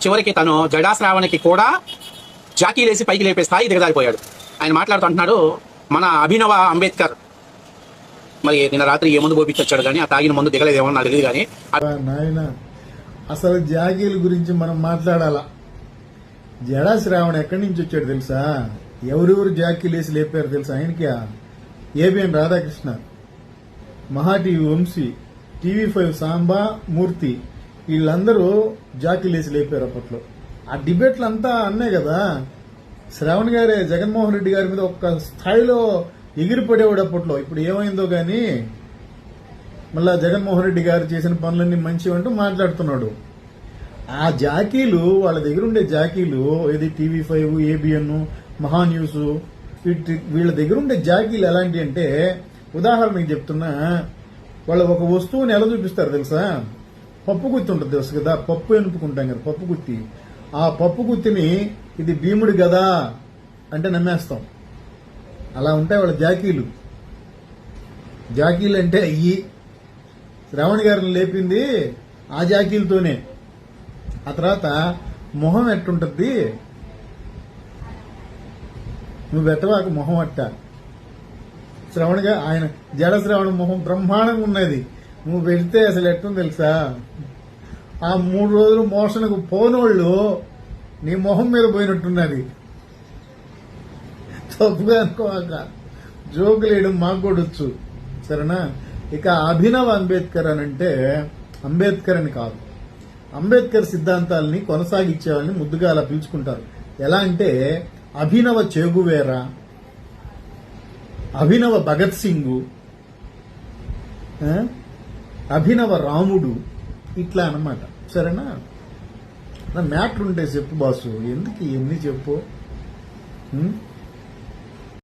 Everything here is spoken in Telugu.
చివరికి తను జడాశ్రావణికి కూడా జాకీలేసి పైకి లేపే స్థాయి దిగజారిపోయాడు. ఆయన మాట్లాడుతూ అంటున్నాడు, మన అభినవ అంబేద్కర్ మరి నిన్న రాత్రి ఏ ముందు పోపించాడు కానీ ఆ తాగిన ముందు దిగలేదేమో నాకు తెలియదు కానీ నాయన అసలు జాకీల గురించి మనం మాట్లాడాలా. జడా శ్రావణ్ ఎక్కడి నుంచి వచ్చాడు తెలుసా? ఎవరెవరు జాకీలేసి లేపారు తెలుసా? ఆయనకి ఏబిఎన్ రాధాకృష్ణ, మహా టీవీ వంశీ, TV5 సాంబా, మూర్తి, వీళ్ళందరూ జాకీలేసి లేపారు అప్పట్లో. ఆ డిబేట్లు అంతా అన్నే కదా. శ్రావణ్ గారే జగన్మోహన్ రెడ్డి గారి మీద ఒక్క స్థాయిలో ఎగిరిపడేవాడు అప్పట్లో. ఇప్పుడు ఏమైందో గాని మళ్ళా జగన్మోహన్ రెడ్డి గారు చేసిన పనులన్నీ మంచివంటూ మాట్లాడుతున్నాడు. ఆ జాకీలు, వాళ్ళ దగ్గర ఉండే జాకీలు, ఏది TV5, ABN, మహా న్యూస్, వీళ్ళ దగ్గర ఉండే జాకీలు ఎలాంటి అంటే, ఉదాహరణకి చెప్తున్నా, వాళ్ళు ఒక వస్తువుని ఎలా చూపిస్తారు తెలుసా? పప్పు గుత్తి ఉంటుంది తెలుసు కదా, పప్పు ఎనుపుకుంటాం కదా, పప్పు గుత్తి. ఆ పప్పు గుత్తిని ఇది భీముడి కదా అంటే నమ్మేస్తాం. అలా ఉంటాయి వాళ్ళ జాకీలు. జాకీలు అంటే అయ్యి శ్రావణ్ గారిని లేపింది ఆ జాకీలతోనే. ఆ తర్వాత మొహం ఎట్టుంటది, నువ్వు ఎట్టవాక మొహం అట్ట. శ్రవణ్ గారు ఆయన జడ శ్రవణ మొహం బ్రహ్మాండంగా ఉన్నది. నువ్వు పెడితే అసలు ఎట్టుంది తెలుసా? ఆ 3 రోజులు మోషన్కు పోనోళ్ళు నీ మొహం మీద పోయినట్టున్నది. తప్పుగా అనుకోవాక జోకులు వేయడం మాకు కూడా వచ్చు, సరేనా? ఇక అభినవ్ అంబేద్కర్ అని అంటే అంబేద్కర్ అని కాదు, అంబేద్కర్ సిద్ధాంతాలని కొనసాగించే వాళ్ళని ముద్దుగా అలా పిలుచుకుంటారు. ఎలా అంటే అభినవ చేగువేరా, అభినవ భగత్ సింగ్, అభినవ రాముడు, ఇట్లా అన్నమాట, సరేనా? మ్యాటర్ ఉంటే చెప్పు బాసు, ఎందుకు ఇవన్నీ చెప్పు.